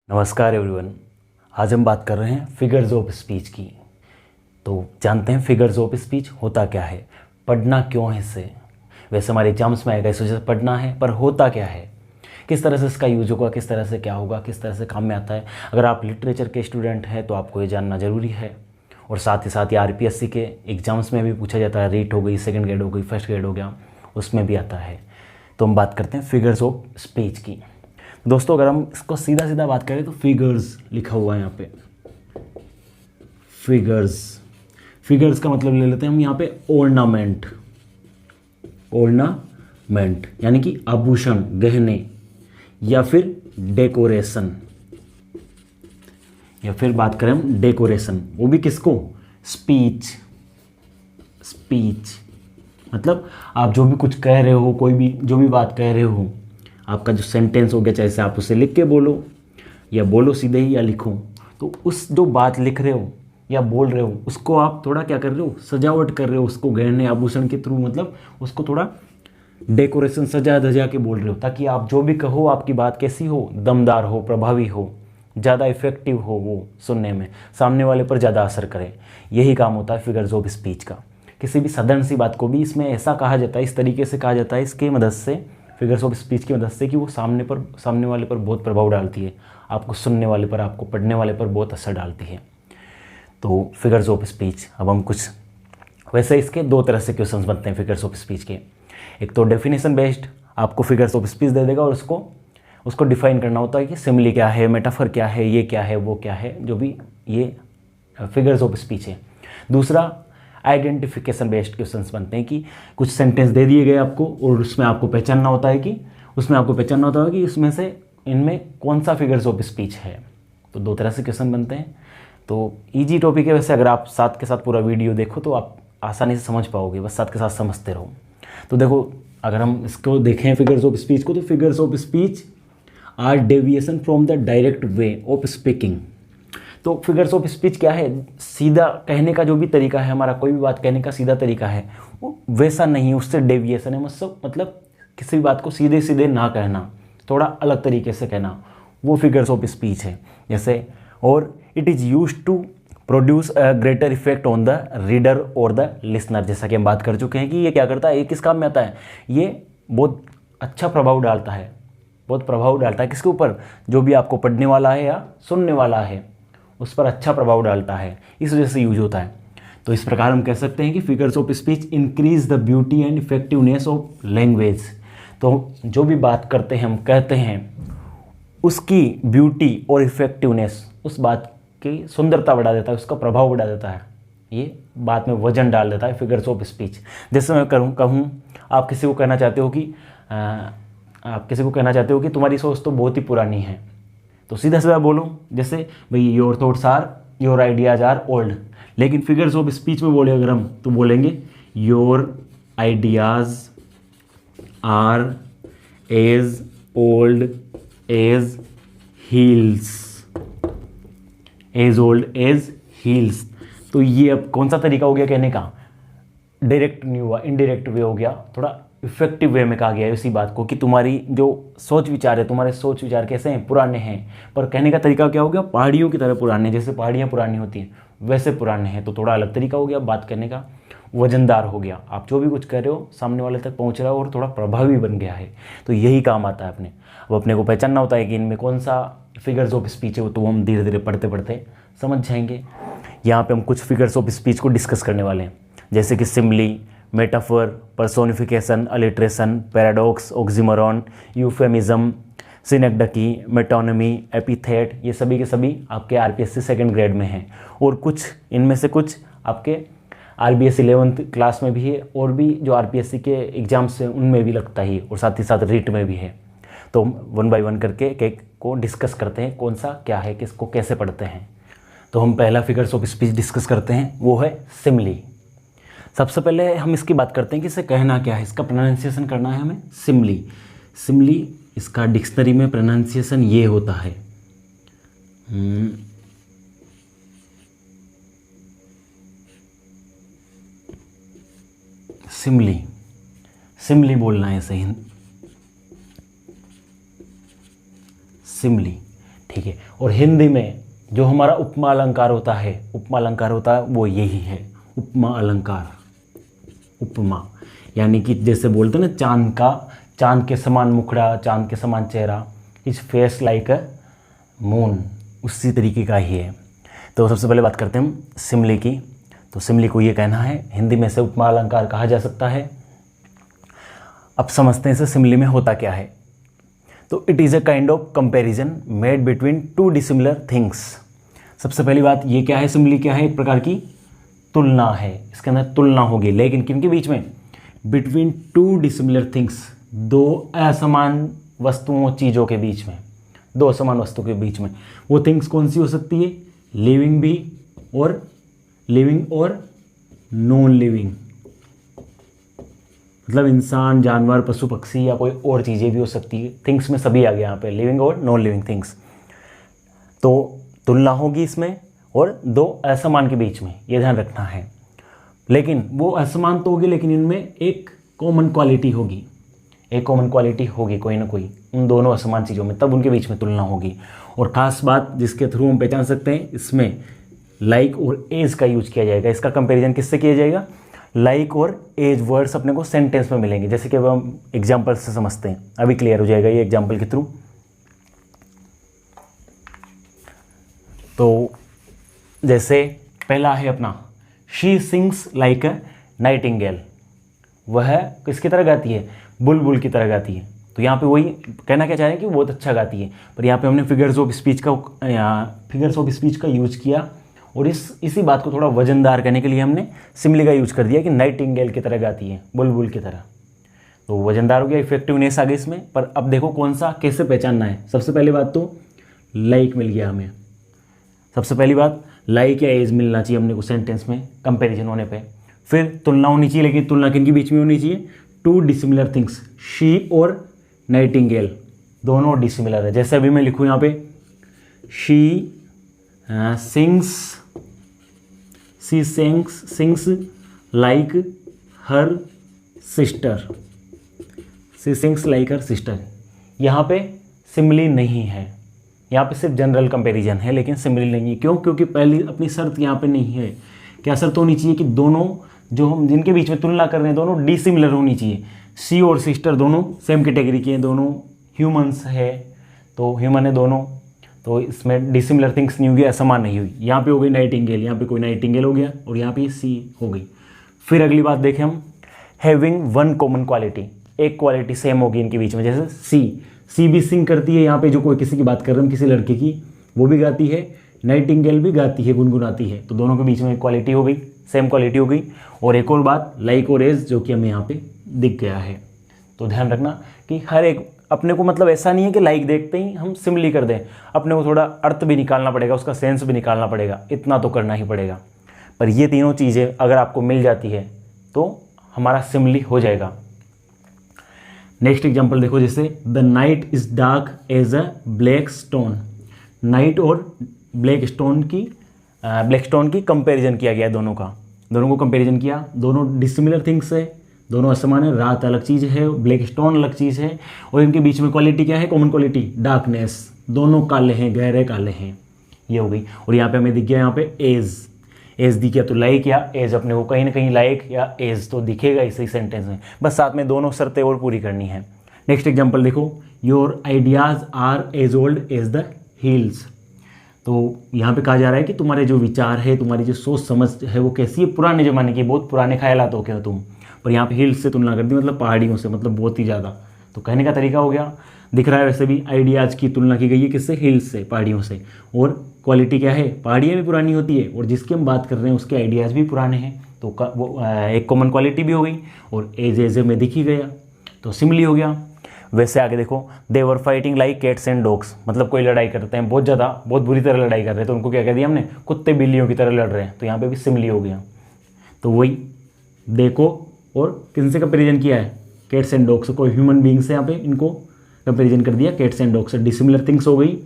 नमस्कार एवरीवन। आज हम बात कर रहे हैं फिगर्स ऑफ स्पीच की। तो जानते हैं फिगर्स ऑफ स्पीच होता क्या है, पढ़ना क्यों है इससे। वैसे हमारे एग्जाम्स में आएगा इस वजह से पढ़ना है, पर होता क्या है, किस तरह से इसका यूज होगा, किस तरह से क्या होगा, किस तरह से काम में आता है। अगर आप लिटरेचर के स्टूडेंट हैं तो आपको ये जानना ज़रूरी है। और साथ ही साथ ये आरपीएससी के एग्ज़ाम्स में भी पूछा जाता है। रीट हो गई, सेकेंड ग्रेड हो गई, फर्स्ट ग्रेड हो गया, उसमें भी आता है। तो हम बात करते हैं फिगर्स ऑफ स्पीच की। दोस्तों अगर हम इसको सीधा सीधा बात करें तो फिगर्स लिखा हुआ है यहाँ पे। फिगर्स का मतलब ले लेते हैं हम यहाँ पे ऑर्नामेंट यानी कि आभूषण, गहने, या फिर डेकोरेशन, या फिर बात करें हम डेकोरेशन, वो भी किसको, स्पीच मतलब आप जो भी कुछ कह रहे हो, कोई भी जो भी बात कह रहे हो, आपका जो सेंटेंस हो गया, चाहे से आप उसे लिख के बोलो या बोलो सीधे ही या लिखो, तो उस जो बात लिख रहे हो या बोल रहे हो उसको आप थोड़ा क्या कर रहे हो, सजावट कर रहे हो उसको गहने आभूषण के थ्रू, मतलब उसको थोड़ा डेकोरेशन सजा धजा के बोल रहे हो, ताकि आप जो भी कहो आपकी बात कैसी हो, दमदार हो, प्रभावी हो, ज़्यादा इफेक्टिव हो, वो सुनने में सामने वाले पर ज़्यादा असर करे। यही काम होता है फिगर्स ऑफ स्पीच का। किसी भी साधारण सी बात को भी इसमें ऐसा कहा जाता है, इस तरीके से कहा जाता है इसके मदद से, फिगर्स ऑफ स्पीच की मदद से, कि वो सामने वाले पर बहुत प्रभाव डालती है, आपको सुनने वाले पर, आपको पढ़ने वाले पर बहुत असर डालती है। तो फिगर्स ऑफ स्पीच, अब हम कुछ, वैसे इसके दो तरह से क्वेश्चंस बनते हैं फिगर्स ऑफ स्पीच के। एक तो डेफिनेशन बेस्ड, आपको फिगर्स ऑफ स्पीच दे देगा और उसको डिफाइन करना होता है कि सिमिली क्या है, मेटाफर क्या है, ये क्या है, वो क्या है, जो भी ये फिगर्स ऑफ स्पीच है। दूसरा आइडेंटिफिकेशन बेस्ड क्वेश्चंस बनते हैं कि कुछ सेंटेंस दे दिए गए आपको और उसमें आपको पहचानना होता है कि इसमें से इनमें कौन सा फिगर्स ऑफ स्पीच है। तो दो तरह से क्वेश्चन बनते हैं। तो इजी टॉपिक है वैसे, अगर आप साथ के साथ पूरा वीडियो देखो तो आप आसानी से समझ पाओगे, बस साथ के साथ समझते रहो। तो देखो अगर हम इसको देखें फिगर्स ऑफ स्पीच को, तो figures of speech are deviation from the direct way of speaking. तो फिगर्स ऑफ स्पीच क्या है, सीधा कहने का जो भी तरीका है, हमारा कोई भी बात कहने का सीधा तरीका है, वो वैसा नहीं, उससे डेविएशन है। मतलब किसी भी बात को सीधे सीधे ना कहना, थोड़ा अलग तरीके से कहना, वो फिगर्स ऑफ स्पीच है। जैसे, और it is used to produce a greater effect on the reader और द लिसनर। जैसा कि हम बात कर चुके हैं कि ये क्या करता है, ये किस काम में आता है, ये बहुत अच्छा प्रभाव डालता है, किसके ऊपर, जो भी आपको पढ़ने वाला है या सुनने वाला है उस पर अच्छा प्रभाव डालता है, इस वजह से यूज होता है। तो इस प्रकार हम कह सकते हैं कि figures of speech increase the beauty and effectiveness of language. तो जो भी बात करते हैं, हम कहते हैं, उसकी ब्यूटी और इफेक्टिवनेस, उस बात की सुंदरता बढ़ा देता है, उसका प्रभाव बढ़ा देता है, ये बात में वजन डाल देता है फिगर्स ऑफ स्पीच। जैसे मैं कहूँ आप किसी को कहना चाहते हो कि तुम्हारी सोच तो बहुत ही पुरानी है, तो सीधा सीधा बोलो, जैसे भाई your thoughts are, your ideas are old. लेकिन फिगर्स ऑफ स्पीच में बोले अगर हम, तो बोलेंगे your ideas are as old as hills, as old as hills. तो ये अब कौन सा तरीका हो गया कहने का, डायरेक्ट नहीं हुआ, इनडायरेक्ट वे हो गया, थोड़ा इफेक्टिव वे में कहा गया है इसी बात को, कि तुम्हारी जो सोच विचार है, तुम्हारे सोच विचार कैसे हैं, पुराने हैं, पर कहने का तरीका क्या हो गया, पहाड़ियों की तरह पुराने, जैसे पहाड़ियाँ पुरानी होती हैं वैसे पुराने हैं। तो थोड़ा अलग तरीका हो गया, बात करने का वजनदार हो गया, आप जो भी कुछ कह रहे हो सामने वाले तक पहुँच रहा हो और थोड़ा प्रभावी बन गया है। तो यही काम आता है अपने। अब अपने को पहचानना होता है कि इनमें कौन सा फिगर्स ऑफ स्पीच है, तो हम धीरे धीरे पढ़ते पढ़ते समझ जाएंगे। यहाँ पे हम कुछ फिगर्स ऑफ स्पीच को डिस्कस करने वाले हैं, जैसे कि simile, metaphor, personification, alliteration, paradox, oxymoron, euphemism, synecdoche, metonymy, epithet, ये सभी के सभी आपके आरपीएससी सेकंड ग्रेड में हैं। और कुछ इनमें से कुछ आपके आरबीएस 11th क्लास में भी है, और भी जो आरपीएससी के एग्जाम्स हैं उनमें भी लगता ही, और साथ ही साथ रीट में भी है। तो हम 1 बाय 1 करके एक को डिस्कस करते हैं, कौन सा क्या है, किसको कैसे पढ़ते हैं। तो हम पहला फिगर्स ऑफ स्पीच डिस्कस करते हैं, वो है सिमिली। सबसे पहले हम इसकी बात करते हैं कि इसे कहना क्या है, इसका प्रोनाउंसिएशन करना है हमें सिमिली। इसका डिक्शनरी में प्रोनाउंसिएशन ये होता है, सिमिली बोलना है सही, सिमिली, ठीक है। और हिंदी में जो हमारा उपमा अलंकार होता है वो यही है, उपमा अलंकार। उपमा यानी कि जैसे बोलते हैं ना, चांद के समान मुखड़ा, चांद के समान चेहरा, is face like a moon, उसी तरीके का ही है। तो सबसे पहले बात करते हैं हम सिमली की। तो सिमली को ये कहना है हिंदी में से उपमा अलंकार कहा जा सकता है। अब समझते हैं इसे सिमली में होता क्या है। तो it is a kind of comparison made between two dissimilar things. सबसे पहली बात ये क्या है, सिमली क्या है, एक प्रकार की तुलना है। इसके अंदर तुलना होगी, लेकिन किनके बीच में, बिटवीन टू डिसिमिलर थिंग्स, दो असमान वस्तुओं चीज़ों के बीच में, दो असमान वस्तुओं के बीच में। वो थिंग्स कौन सी हो सकती है, लिविंग भी और नॉन लिविंग, मतलब इंसान, जानवर, पशु पक्षी या कोई और चीज़ें भी हो सकती है। थिंग्स में सभी आ गया यहाँ पे, लिविंग और नॉन लिविंग थिंग्स। तो तुलना होगी इसमें और दो असमान के बीच में, ये ध्यान रखना है। लेकिन वो असमान तो होगी, लेकिन इनमें एक कॉमन क्वालिटी होगी, कोई ना कोई उन दोनों असमान चीज़ों में, तब उनके बीच में तुलना होगी। और ख़ास बात जिसके थ्रू हम पहचान सकते हैं, इसमें लाइक और एज का यूज किया जाएगा। इसका कंपैरिजन किससे किया जाएगा, लाइक और एज वर्ड्स अपने को सेंटेंस में मिलेंगे। जैसे कि अब हम एग्जाम्पल से समझते हैं, अभी क्लियर हो जाएगा ये एग्जाम्पल के थ्रू। तो जैसे पहला है अपना, she sings like a Nightingale, वह किसकी तरह गाती है, बुलबुल की तरह गाती है। तो यहाँ पे वही कहना क्या चाह रहे हैं कि वो बहुत अच्छा गाती है, पर यहाँ पे हमने फिगर्स ऑफ स्पीच का यूज किया, और इसी बात को थोड़ा वजनदार करने के लिए हमने सिमली का यूज कर दिया कि नाइटिंगेल की तरह गाती है, बुलबुल की तरह। तो वजनदार हो गया, इफेक्टिवनेस आ गई इसमें। पर अब देखो कौन सा कैसे पहचानना है। सबसे पहली बात तो लाइक मिल गया हमें, सबसे पहली बात लाइक या एज मिलना चाहिए हमने को सेंटेंस में कंपैरिजन होने पे। फिर तुलना होनी चाहिए, लेकिन तुलना किन के बीच में होनी चाहिए, टू डिसिमिलर थिंग्स, शी और नाइटिंगेल दोनों डिसिमिलर है। जैसे अभी मैं लिखूँ यहाँ पे, she sings like her sister, यहाँ पे सिमिली नहीं है, यहाँ पे सिर्फ जनरल कंपैरिजन है, लेकिन सिमिली नहीं है। क्यों, क्योंकि पहली अपनी शर्त यहाँ पे नहीं है। क्या शर्त होनी चाहिए कि दोनों जो हम जिनके बीच में तुलना कर रहे हैं दोनों डिसिमिलर होनी चाहिए। सी और सिस्टर दोनों सेम कैटेगरी के हैं, दोनों ह्यूमंस है, तो ह्यूमन है दोनों, तो इसमें डिसिमिलर थिंग्स नहीं होगी, असमान नहीं हुई। यहाँ पे हो गई नाइटिंगेल, यहाँ पे कोई नाइटिंगेल हो गया, और यहाँ पे सी हो गई। फिर अगली बात देखें हम, हैविंग वन कॉमन क्वालिटी, एक क्वालिटी सेम होगी इनके बीच में। जैसे सी भी सिंग करती है, यहाँ पे जो कोई किसी की बात कर रहे हैं, किसी लड़के की, वो भी गाती है, नाइटिंगेल भी गाती है, गुनगुनाती है, तो दोनों के बीच में क्वालिटी हो गई, सेम क्वालिटी हो गई। और एक और बात, लाइक और एज, जो कि हमें यहाँ पे दिख गया है। तो ध्यान रखना कि हर एक अपने को, मतलब ऐसा नहीं है कि लाइक देखते ही हम सिमिली कर दें, अपने को थोड़ा अर्थ भी निकालना पड़ेगा, उसका सेंस भी निकालना पड़ेगा, इतना तो करना ही पड़ेगा। पर ये तीनों चीज़ें अगर आपको मिल जाती है तो हमारा सिमिली हो जाएगा। नेक्स्ट एग्जांपल देखो, जैसे the night is dark as a black stone. Night और ब्लैक स्टोन की कंपैरिजन किया गया है, दोनों को कंपैरिजन किया। दोनों डिसिमिलर थिंग्स है, दोनों असमान है, रात अलग चीज़ है, ब्लैक स्टोन अलग चीज़ है, और इनके बीच में क्वालिटी क्या है, कॉमन क्वालिटी डार्कनेस, दोनों काले हैं, गहरे काले हैं, ये हो गई। और यहाँ पे हमें दिख गया, यहाँ पे एज दिख गया, तो लाइक या एज अपने को कहीं ना कहीं लाइक या एज तो दिखेगा इसी सेंटेंस में, बस साथ में दोनों शर्तें और पूरी करनी है। नेक्स्ट एग्जाम्पल देखो, your ideas are as old as the hills. तो यहाँ पे कहा जा रहा है कि तुम्हारे जो विचार है, तुम्हारी जो सोच समझ है, वो कैसी है, पुराने ज़माने की, बहुत पुराने ख्यालात हो क्या तुम। पर यहाँ पे हिल्स से तुलना कर दी, मतलब पहाड़ियों से, मतलब बहुत ही ज़्यादा। तो कहने का तरीका हो गया, दिख रहा है वैसे भी, आइडियाज़ की तुलना की गई है किससे, हिल्स से, पहाड़ियों से। और क्वालिटी क्या है, पहाड़ियाँ भी पुरानी होती है, और जिसकी हम बात कर रहे हैं उसके आइडियाज़ भी पुराने हैं, तो वो एक कॉमन क्वालिटी भी हो गई, और एज में दिख ही गया, तो सिमिली हो गया। वैसे आगे देखो, they were fighting like cats and dogs, मतलब कोई लड़ाई करते हैं, बहुत बुरी तरह लड़ाई कर रहे हैं, तो उनको क्या कह दिया हमने, कुत्ते बिल्लियों की तरह लड़ रहे हैं, तो यहाँ पे भी सिमिली हो गया। तो वही देखो, और किनसे कंपेरिजन किया है, कैट्स एंड डॉग्स, कोई ह्यूमन बींग से यहाँ पे इनको कंपेरिजन कर दिया, कैट्स एंड डॉग्स से। डिसिमिलर थिंग्स हो गई,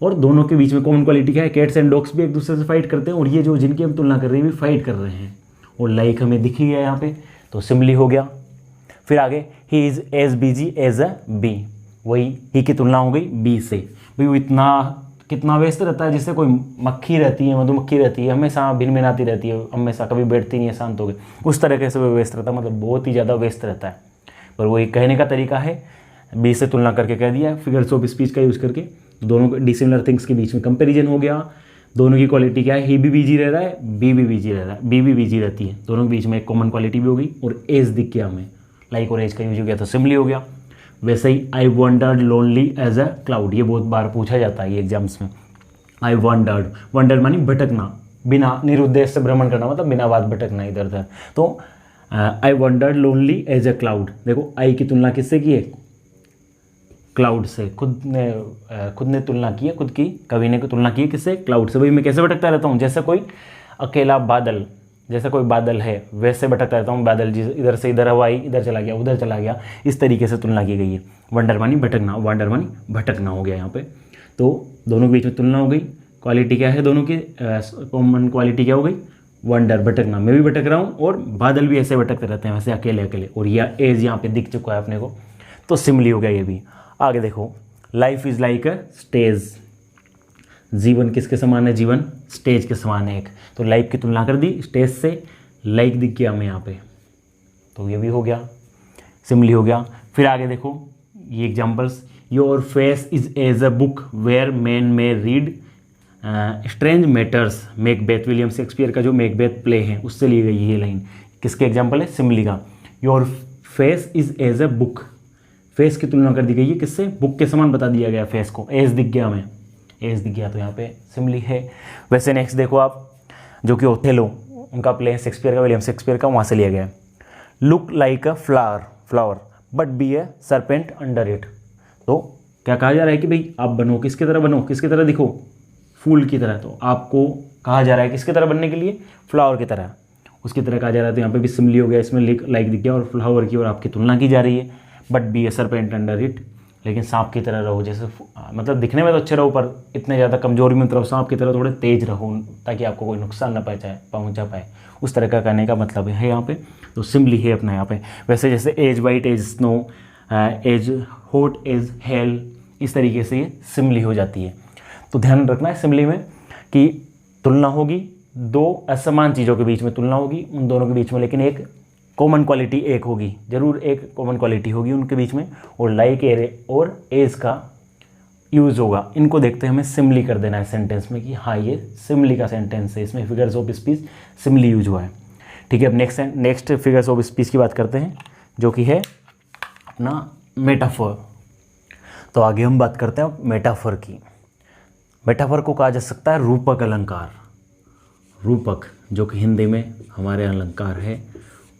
और दोनों के बीच में कॉमन क्वालिटी क्या है, कैट्स एंड डॉग्स भी एक दूसरे से फाइट करते हैं, और ये जो जिनकी हम तुलना कर रहे हैं भी फाइट कर रहे हैं, और लाइक हमें दिख ही गया यहाँ पे, तो सिमिली हो गया। फिर आगे, he is as busy as a bee, वही ही की तुलना हो गई बी से, भाई वो इतना कितना व्यस्त रहता है, जैसे कोई मक्खी रहती है, मधुमक्खी रहती है, हमेशा भिनभिनाती रहती है, हमेशा कभी बैठती नहीं है शांत हो गई, उस तरीके से वो व्यस्त रहता है, मतलब बहुत ही ज़्यादा व्यस्त रहता है। पर वही कहने का तरीका है, बी से तुलना करके कह दिया, फिगर्स ऑफ स्पीच का यूज़ करके दोनों डिसिमिलर थिंग्स के बीच में कंपेरिजन हो गया। दोनों की क्वालिटी क्या है, ही भी बिजी रह रहा है, बी भी बिजी रह रहा है, बी भी बिजी रहती है, दोनों के बीच में एक कॉमन क्वालिटी भी हो गई, और एज दिख गया हमें, लाइक और एज का यूज हो गया तो सिमिली हो गया। वैसे ही I wondered lonely as a cloud, ये बहुत बार पूछा जाता है ये एग्जाम्स में। आई वंडर्ड मानी भटकना, बिना निरुद्देश्य से भ्रमण करना, मतलब बिना बात भटकना इधर उधर। तो I wondered lonely as a cloud, देखो आई की तुलना किससे की है, क्लाउड से। खुद ने तुलना की है, खुद की कवि ने तुलना की है किससे, क्लाउड से। भाई मैं कैसे भटकता रहता हूँ, जैसे कोई अकेला बादल, जैसे कोई बादल है वैसे भटकता रहता हूँ, बादल जिस इधर से इधर हवा आई, इधर चला गया उधर चला गया, इस तरीके से तुलना की गई है। वंडर मानी भटकना, वंडर मानी भटकना हो गया यहाँ पे। तो दोनों के बीच में तुलना हो गई। क्वालिटी क्या है दोनों की, कॉमन क्वालिटी क्या हो गई, वंडर भटकना, मैं भी भटक रहा हूँ और बादल भी ऐसे भटकते रहते हैं वैसे अकेले अकेले, और यह एज यहाँ पे दिख चुका है अपने को, तो सिमिली हो गया ये भी। आगे देखो, life is like a stage, जीवन किसके समान है, जीवन स्टेज के समान है एक। तो लाइफ की तुलना कर दी स्टेज से, लाइक दिख गया हमें यहाँ पे, तो ये भी हो गया, सिमिली हो गया। फिर आगे देखो ये examples, your face is as a book where man may read strange matters, Macbeth, William Shakespeare का जो मैकबेथ प्ले है उससे ली गई ये लाइन। किसके एग्जाम्पल है, सिमिली का। Your face is as a book, face की तुलना कर दी गई है किससे, बुक के समान बता दिया गया फेस को, एज दिख गया हमें, एज दिख गया तो यहाँ पे सिमिली है। वैसे नेक्स्ट देखो आप, जो कि ओथेलो उनका प्ले है शेक्सपियर का, विलियम शेक्सपियर का, वहाँ से लिया गया है। Look like a flower but be a serpent under it, तो क्या कहा जा रहा है कि भाई आप बनो किसकी तरह, बनो किसकी तरह, दिखो फूल की तरह। तो आपको कहा जा रहा है किसकी तरह बनने के लिए, फ्लावर की तरह, उसकी तरह कहा जा रहा है। तो यहाँ पे भी सिमिली हो गया, इसमें लाइक दिख गया और फ्लावर की और आपकी तुलना की जा रही है। But be a serpent under it, लेकिन सांप की तरह रहो, जैसे मतलब दिखने में तो अच्छे रहो पर इतने ज़्यादा कमजोरी में रहो, सांप की तरह थोड़े तेज रहो ताकि आपको कोई नुकसान ना पहुंचा पाए, उस तरह का कहने का मतलब है यहाँ पे। तो सिमिली है अपना यहाँ पे। वैसे जैसे as white as snow, as hot as hell, इस तरीके से ये सिमिली हो जाती है। तो ध्यान रखना है सिमिली में कि तुलना होगी, दो असमान चीज़ों के बीच में तुलना होगी, उन दोनों के बीच में लेकिन एक कॉमन क्वालिटी एक होगी, जरूर एक कॉमन क्वालिटी होगी उनके बीच में, और लाइक और एज का यूज़ होगा। इनको देखते हमें सिमिली कर देना है सेंटेंस में कि हाँ ये सिमिली का सेंटेंस है, इसमें figures of speech simile use हुआ है। ठीक है, अब नेक्स्ट फिगर्स ऑफ स्पीच की बात करते हैं, जो कि है अपना मेटाफर। तो आगे हम बात करते हैं मेटाफर की। मेटाफर को कहा जा सकता है रूपक अलंकार। रूपक जो कि हिंदी में हमारे अलंकार है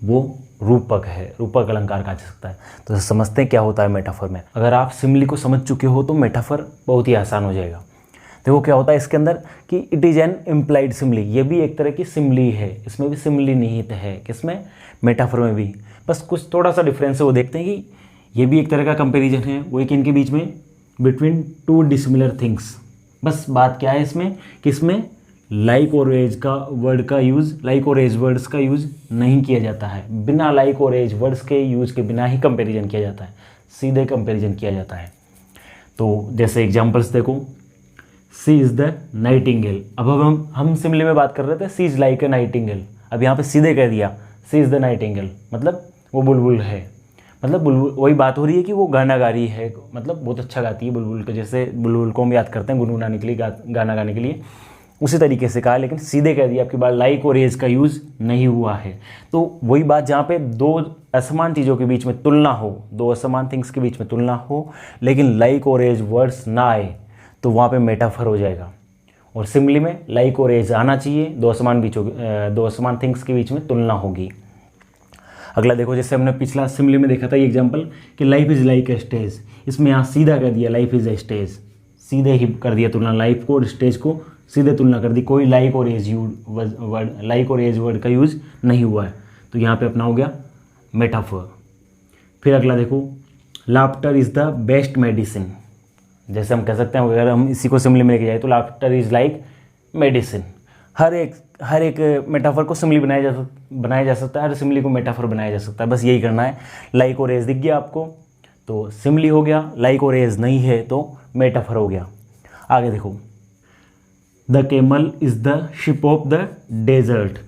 वो रूपक है, रूपक अलंकार कहा जा सकता है। तो समझते हैं क्या होता है मेटाफर में। अगर आप सिमिली को समझ चुके हो तो मेटाफर बहुत ही आसान हो जाएगा। देखो क्या होता है इसके अंदर कि it is an implied simile, ये भी एक तरह की सिमिली है, इसमें भी सिमिली निहित है, किसमें, मेटाफर में भी। बस कुछ थोड़ा सा डिफरेंस है, वो देखते हैं कि ये भी एक तरह का कंपेरिजन है, वो एक इनके बीच में बिटवीन टू डिसिमिलर थिंग्स। बस बात क्या है इसमें कि इसमें लाइक और एज का वर्ड का यूज़, लाइक और एज वर्ड्स का यूज़ नहीं किया जाता है, बिना लाइक और एज वर्ड्स के यूज़ के बिना ही कंपैरिजन किया जाता है, सीधे कंपैरिजन किया जाता है। तो जैसे एग्जांपल्स देखो, सी इज़ द नाइटिंगेल। अब हम सिमिली में बात कर रहे थे सी इज़ लाइक ए नाइटिंगेल, अब यहाँ पे सीधे कह दिया सी इज़ द नाइटिंगेल, मतलब वो बुलबुल है, मतलब बुलबुल, वही बात हो रही है कि वो गाना गा रही है, मतलब बहुत अच्छा गाती है बुलबुल को, जैसे बुलबुल को हम याद करते हैं गुनगुनाने के लिए, गाना गाने के लिए, उसी तरीके से कहा, लेकिन सीधे कह दिया, आपकी बात लाइक और एज का यूज़ नहीं हुआ है। तो वही बात जहाँ पे दो असमान चीज़ों के बीच में तुलना हो, दो असमान थिंग्स के बीच में तुलना हो, लेकिन लाइक और एज वर्ड्स ना आए, तो वहाँ पे मेटाफर हो जाएगा। और सिमिली में लाइक और एज आना चाहिए, दो असमान थिंग्स के बीच में तुलना होगी। अगला देखो, जैसे हमने पिछला सिमिली में देखा था ये एग्जाम्पल कि life is like a stage, इसमें यहाँ सीधा कर दिया लाइफ इज़ ए स्टेज, सीधे ही कर दिया तुलना, लाइफ को और स्टेज को सीधे तुलना कर दी, कोई लाइक और एज वर्ड का यूज़ नहीं हुआ है। तो यहाँ पे अपना हो गया मेटाफर। फिर अगला देखो, laughter is the best medicine. जैसे हम कह सकते हैं, अगर हम इसी को सिमिली में लेके जाए तो लाफ्टर इज़ लाइक मेडिसिन। हर एक मेटाफर को सिमिली बनाया जा सकता है, हर सिमिली को मेटाफर बनाया जा सकता है, बस यही करना है। लाइक और एज दिख गया आपको तो सिमिली हो गया, लाइक और एज नहीं है तो मेटाफर हो गया। आगे देखो, the camel is the ship of the desert.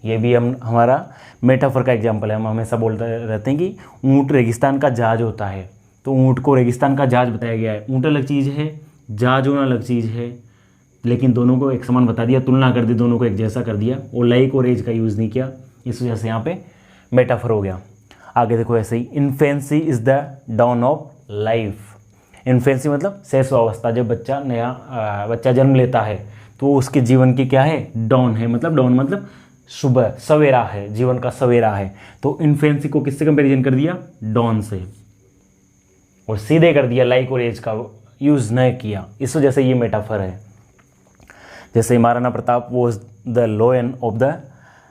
ये भी हम हमारा मेटाफर का एग्जाम्पल है। हम हमेशा बोलते रहते हैं कि ऊँट रेगिस्तान का जहाज होता है, तो ऊँट को रेगिस्तान का जहाज बताया गया है। ऊँट अलग चीज़ है, जहाज होना अलग चीज़ है, लेकिन दोनों को एक समान बता दिया, तुलना कर दी, दोनों को एक जैसा कर दिया, और लाइक और एज का यूज़ नहीं किया, इस वजह से यहाँ पे मेटाफर हो गया। आगे देखो ऐसे ही, infancy is the dawn of life. Infancy मतलब शैशवावस्था, जब बच्चा जन्म लेता है तो उसके जीवन की क्या है, डाउन है। मतलब डाउन मतलब सुबह, सवेरा है, जीवन का सवेरा है। तो इन्फेंसी को किससे कंपैरिजन कर दिया, डाउन से, और सीधे कर दिया, लाइक और एज का यूज़ न किया, इस वजह से ये मेटाफर है। जैसे Maharana Pratap was the lion of the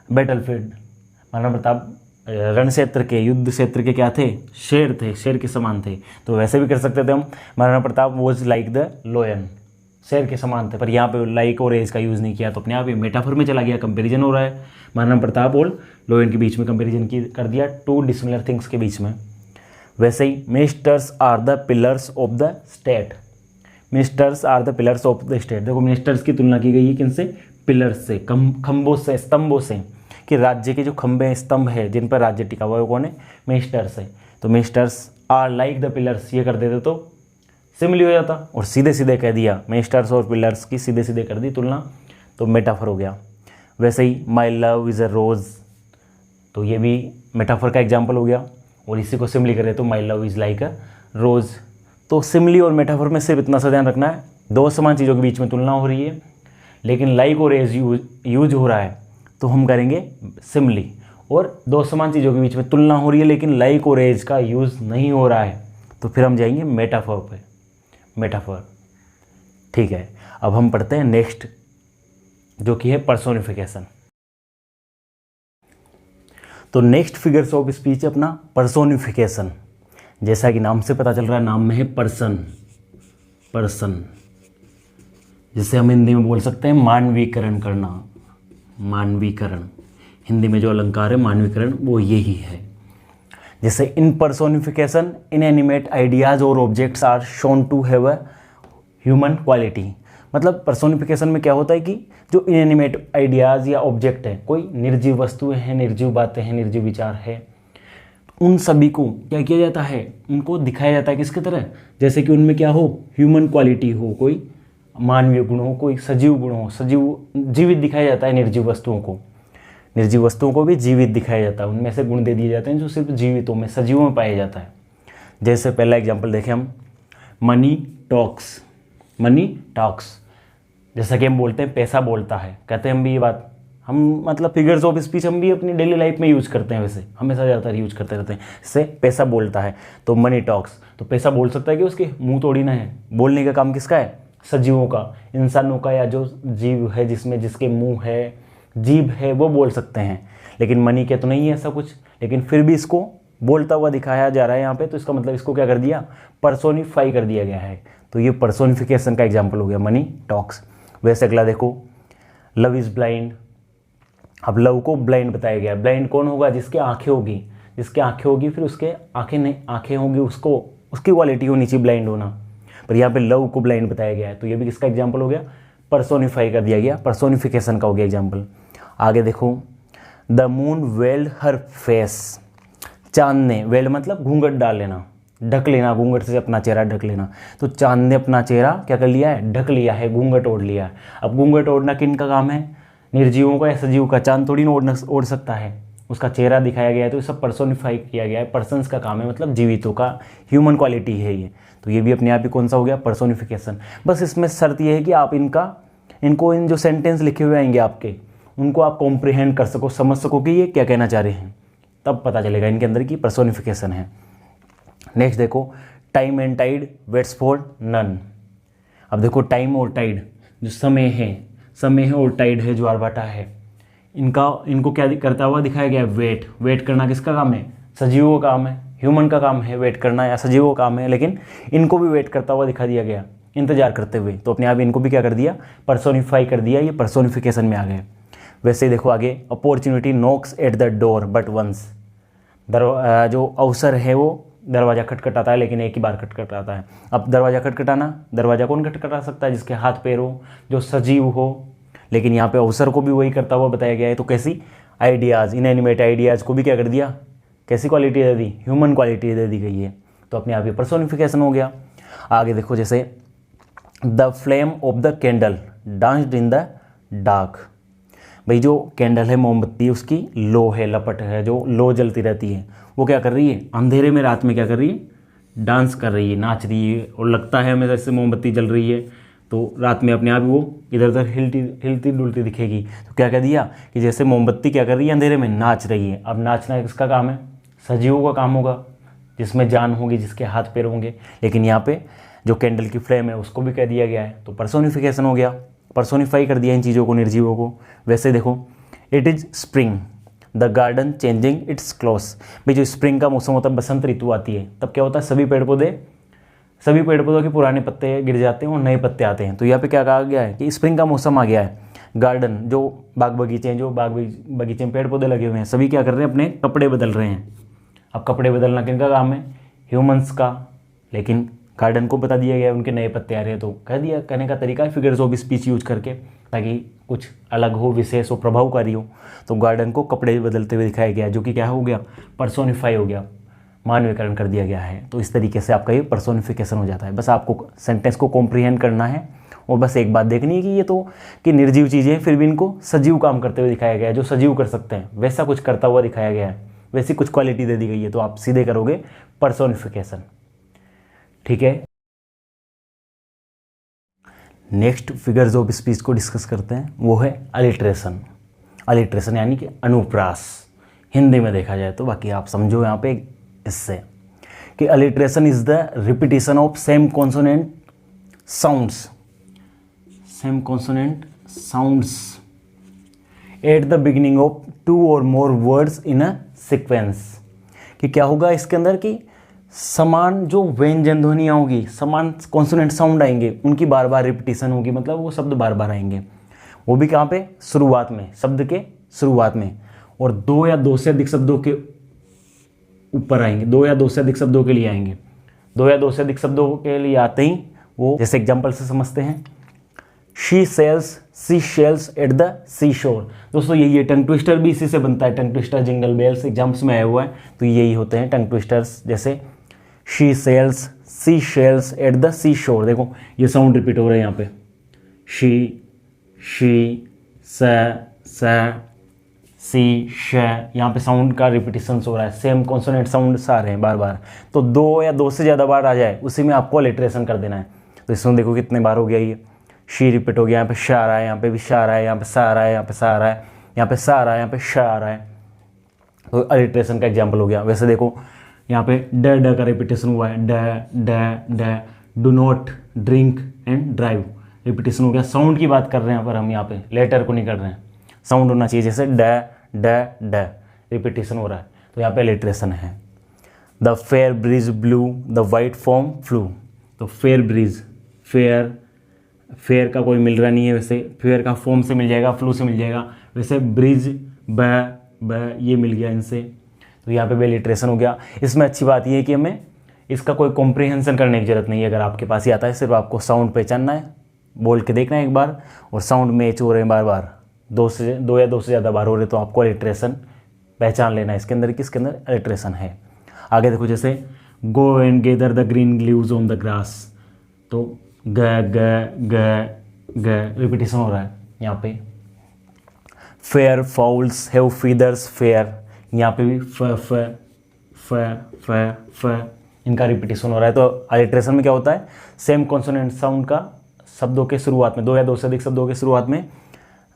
battlefield. Maharana Pratap रण क्षेत्र के, युद्ध क्षेत्र के क्या थे, शेर थे, शेर के समान थे। तो वैसे भी कर सकते थे हम, Maharana Pratap was like the lion, शेर के समान थे, पर यहाँ पे लाइक और एज का यूज़ नहीं किया, तो अपने आप ही मेटाफर में चला गया, कंपैरिजन हो रहा है महाराणा प्रताप और लॉयन के बीच में, कंपैरिजन की कर दिया टू डिसिमिलर थिंग्स के बीच में। वैसे ही ministers are the pillars of the state. Ministers are the pillars of the state. देखो मिनिस्टर्स की तुलना की गई है किनसे, पिलर्स से, खंभों से, स्तंभों से, कि राज्य के जो खंभे स्तंभ है जिन पर राज्य टिका हुआ है वो कौन है, मिनिस्टर्स है। तो ministers are like the pillars, ये कर देते तो सिमिली हो जाता, और सीधे सीधे कह दिया, मिनिस्टर्स और पिलर्स की सीधे सीधे कर दी तुलना, तो मेटाफर हो गया। वैसे ही माई लव इज़ अ रोज़, तो ये भी मेटाफर का एग्जाम्पल हो गया, और इसी को सिमिली करें तो my love is like a rose. तो सिमिली और मेटाफर में सिर्फ इतना सा ध्यान रखना है, दो समान चीज़ों के बीच में तुलना हो रही है, लेकिन लाइक और एज यूज हो रहा है तो हम करेंगे सिमिली, और दो समान चीज़ों के बीच में तुलना हो रही है लेकिन लाइक और एज का यूज़ नहीं हो रहा है तो फिर हम जाएंगे मेटाफर पे, मेटाफर। ठीक है, अब हम पढ़ते हैं नेक्स्ट, जो कि है पर्सोनिफिकेशन। तो नेक्स्ट फिगर्स ऑफ स्पीच अपना पर्सोनिफिकेशन। जैसा कि नाम से पता चल रहा है, नाम में है पर्सन, पर्सन, जिसे हम हिंदी में बोल सकते हैं मानवीकरण करना, मानवीकरण। हिंदी में जो अलंकार है मानवीकरण वो यही है। जैसे इन पर्सोनिफिकेशन इनएनिमेट आइडियाज़ और objects are shown to have a human quality. मतलब पर्सोनिफिकेशन में क्या होता है कि जो इनएनिमेट आइडियाज़ या ऑब्जेक्ट है, कोई निर्जीव वस्तुएं हैं, निर्जीव बातें हैं, निर्जीव विचार है, उन सभी को क्या किया जाता है, उनको दिखाया जाता है किसकी तरह, जैसे कि उनमें क्या हो, ह्यूमन क्वालिटी हो, कोई मानवीय गुण हो, कोई सजीव गुण हो, सजीव जीवित दिखाया जाता है निर्जीव वस्तुओं को। निर्जीव वस्तुओं को भी जीवित दिखाया जाता है, उनमें से गुण दे दिए जाते हैं जो सिर्फ जीवितों में, सजीवों में पाया जाता है। जैसे पहला एग्जाम्पल देखें हम, मनी टॉक्स, मनी टॉक्स, जैसा कि हम बोलते हैं पैसा बोलता है, कहते हैं हम भी ये बात, हम मतलब फिगर्स ऑफ स्पीच हम भी अपनी डेली लाइफ में यूज़ करते हैं, वैसे हमेशा ज़्यादातर यूज़ करते रहते हैं। जैसे पैसा बोलता है तो मनी टॉक्स, तो पैसा बोल सकता है कि उसके मुंह तोड़ी ना है, बोलने का काम किसका है, सजीवों का, इंसानों का, या जो जीव है जिसमें जिसके मुंह है, जीभ है, वो बोल सकते हैं। लेकिन मनी के तो नहीं है ऐसा कुछ, लेकिन फिर भी इसको बोलता हुआ दिखाया जा रहा है यहाँ पे, तो इसका मतलब इसको क्या कर दिया, पर्सोनिफाई कर दिया गया है। तो ये पर्सोनिफिकेशन का एग्जाम्पल हो गया, मनी टॉक्स। वैसे अगला देखो, लव इज़ ब्लाइंड। अब लव को ब्लाइंड बताया गया। ब्लाइंड कौन होगा, जिसके आंखें होगी, जिसके आंखें होगी फिर उसके आंखें नहीं, आंखें होंगी, उसको उसकी क्वालिटी होनी चाहिए ब्लाइंड होना, पर यहाँ पे लव को ब्लाइंड बताया गया है। तो ये भी किसका एग्जाम्पल हो गया, पर्सोनिफाई कर दिया गया, पर्सोनिफिकेशन का हो गया एग्जाम्पल। आगे देखो, the moon weld her face. चांद ने, वेल्ड मतलब घूंघट डाल लेना, ढक लेना, घूंघट से अपना चेहरा ढक लेना। तो चांद ने अपना चेहरा क्या कर लिया है, ढक लिया है, घूंघट ओढ़ लिया है। अब घूंघट ओढ़ना किन का काम है, निर्जीवों का या सजीव का। चांद थोड़ी ना ओढ़ सकता है, उसका चेहरा दिखाया गया है, तो ये सब पर्सोनिफाई किया गया है, पर्सन्स का काम है, मतलब जीवितों का, ह्यूमन क्वालिटी है ये। तो ये भी अपने आप ही कौन सा हो गया, पर्सोनिफिकेशन। बस इसमें शर्त ये है कि आप इनको इन जो सेंटेंस लिखे हुए आएंगे आपके, उनको आप कॉम्प्रिहेंड कर सको, समझ सको कि ये क्या कहना चाह रहे हैं, तब पता चलेगा इनके अंदर की पर्सोनिफिकेशन है। नेक्स्ट देखो, time and tide waits for none. अब देखो, टाइम और टाइड जो समय है और टाइड है जो ज्वारभाटा है, इनको क्या करता हुआ दिखाया गया, वेट करना किसका काम है, सजीवों का काम है, ह्यूमन का काम है वेट करना, या सजीवों का काम है, लेकिन इनको भी वेट करता हुआ दिखा दिया गया, इंतजार करते हुए। तो अपने आप इनको भी क्या कर दिया, पर्सोनिफाई कर दिया, ये पर्सोनिफिकेशन में आ गए। वैसे ही देखो आगे, opportunity knocks at the door but once. जो अवसर है वो दरवाज़ा खटखटाता है लेकिन एक ही बार खटखटाता है। अब दरवाज़ा खटखटाना, दरवाज़ा कौन खटखटा सकता है? जिसके हाथ पैर हो, जो सजीव हो। लेकिन यहाँ पे अवसर को भी वही करता हुआ बताया गया है। तो कैसी? आइडियाज़, इनएनिमेट आइडियाज़ को भी क्या कर दिया? कैसी क्वालिटी दे दी? ह्यूमन क्वालिटी दे दी गई है। तो अपने आप ही पर्सोनिफिकेशन हो गया। आगे देखो, जैसे the flame of the candle danced in the dark. भाई जो कैंडल है, मोमबत्ती, उसकी लो है, लपट है, जो लो जलती रहती है, वो क्या कर रही है? अंधेरे में, रात में क्या कर रही है? डांस कर रही है, नाच रही है। और लगता है हमें जैसे मोमबत्ती जल रही है तो रात में अपने आप ही वो इधर उधर हिलती डुलती दिखेगी। तो क्या कह दिया कि जैसे मोमबत्ती क्या कर रही है? अंधेरे में नाच रही है। अब नाचना किसका काम है? सजीवों का काम होगा, जिसमें जान होगी, जिसके हाथ पैर होंगे। लेकिन यहाँ पे जो कैंडल की फ्लेम है उसको भी कह दिया गया है। तो पर्सोनिफिकेशन हो गया, पर्सोनिफाई कर दिया इन चीज़ों को, निर्जीवों को। वैसे देखो, it is spring the garden changing it's clothes. भाई जो स्प्रिंग का मौसम होता है, बसंत ऋतु आती है, तब क्या होता है? सभी पेड़ पौधों के पुराने पत्ते गिर जाते हैं और नए पत्ते आते हैं। तो यहाँ पे क्या कहा गया है कि स्प्रिंग का मौसम आ गया है। गार्डन, जो बाग बगीचे हैं, जो बाग बगीचे में पेड़ पौधे लगे हुए हैं, सभी क्या कर रहे हैं? अपने कपड़े बदल रहे हैं। अब कपड़े बदलना किनका काम है? ह्यूमंस का। लेकिन गार्डन को बता दिया गया है उनके नए पत्ते आ रहे हैं। तो कह दिया, कहने का तरीका है फिगर्स ऑफ स्पीच यूज करके, ताकि कुछ अलग हो, विशेष हो, प्रभावकारी हो। तो गार्डन को कपड़े बदलते हुए दिखाया गया, जो कि क्या हो गया? पर्सोनिफाई हो गया, मानवीकरण कर दिया गया है। तो इस तरीके से आपका ये पर्सोनिफिकेशन हो जाता है। बस आपको सेंटेंस को कॉम्प्रीहेंड करना है और बस एक बात देखनी है कि ये तो कि निर्जीव चीज़ें हैं, फिर भी इनको सजीव काम करते हुए दिखाया गया है। जो सजीव कर सकते हैं वैसा कुछ करता हुआ दिखाया गया है, वैसी कुछ क्वालिटी दे दी गई है। तो आप सीधे करोगे पर्सोनिफिकेशन। ठीक है, नेक्स्ट फिगर्स ऑफ स्पीच को डिस्कस करते हैं, वो है अलिट्रेशन। अलिट्रेशन यानी कि अनुप्रास, हिंदी में देखा जाए तो। बाकी आप समझो यहाँ पे इससे कि alliteration is the repetition of same consonant sounds at the beginning of 2 or more words in a sequence. कि क्या होगा इसके अंदर कि समान जो व्यंजन ध्वनियाँ होगी, समान कॉन्सोनेंट साउंड आएंगे, उनकी बार बार रिपीटिशन होगी, मतलब वो शब्द बार बार आएंगे। वो भी कहाँ पे? शुरुआत में, शब्द के शुरुआत में। और 2 या 2 से अधिक शब्दों के ऊपर आएंगे, 2 या 2 से अधिक शब्दों के लिए आएंगे। 2 या 2 से अधिक शब्दों के लिए आते ही वो, जैसे एग्जाम्पल से समझते हैं, she sells at the sea शोर। दोस्तों यही है, टंग ट्विस्टर भी इसी से बनता है। Tongue twister jingle bells exams में आया हुआ है, तो यही होते हैं टंग ट्विस्टर्स। जैसे she sells at the sea shore. देखो ये साउंड रिपीट हो रहा है यहाँ पे, शी सी श, यहाँ पे साउंड का रिपीटिशन हो रहा है, सेम कॉन्सोनेंट साउंड आ रहे हैं बार बार। तो 2 या 2 से ज़्यादा बार आ जाए, उसी में आपको अलिट्रेशन कर देना है। तो इसमें देखो कितने बार हो गया ये, शी रिपीट हो गया, यहाँ पे श आ रहा है, यहाँ पे भी श आ रहा है, यहाँ पे स आ रहा है, यहाँ पे स आ रहा है, यहाँ पे स आ रहा है, यहाँ पे श आ रहा है। तो अलिट्रेशन का एग्जाम्पल हो गया। वैसे देखो यहाँ पे ड का रिपीटेशन हुआ है, ड do not drink and drive, repetition हो गया। साउंड की बात कर रहे हैं पर हम यहाँ पे लेटर को नहीं कर रहे हैं, साउंड होना चाहिए। जैसे ड रिपीटेशन हो रहा है, तो यहाँ पे अलिट्रेशन है। The fair breeze blew the white foam flew. तो फेयर ब्रीज, फेयर का कोई मिल रहा नहीं है, वैसे फेयर का फॉर्म से मिल जाएगा, फ्लू से मिल जाएगा। वैसे ब्रिज ब ये मिल गया इनसे, तो यहाँ पे भी अलिट्रेशन हो गया। इसमें अच्छी बात ये है कि हमें इसका कोई कॉम्प्रिहेंशन करने की जरूरत नहीं है। अगर आपके पास ही आता है, सिर्फ आपको साउंड पहचानना है, बोल के देखना है एक बार, और साउंड मैच हो रहे हैं बार बार, 2 या 2 से ज़्यादा बार हो रहे, तो आपको अलिट्रेशन पहचान लेना है इसके अंदर, किसके अंदर अलिट्रेशन है। आगे देखो, जैसे go and gather the green leaves on the grass. तो ग रिपीटेशन हो रहा है यहाँ पे। Fair fowls have feathers fair, यहाँ पे भी फ इनका रिपीटेशन हो रहा है। तो अलिट्रेशन में क्या होता है? सेम कॉन्सोनेंट साउंड का शब्दों के शुरुआत में, 2 या 2 से अधिक शब्दों के शुरुआत में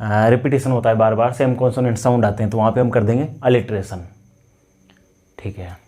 रिपीटेशन होता है, बार बार सेम कॉन्सोनेंट साउंड आते हैं, तो वहाँ पे हम कर देंगे अलिट्रेशन। ठीक है।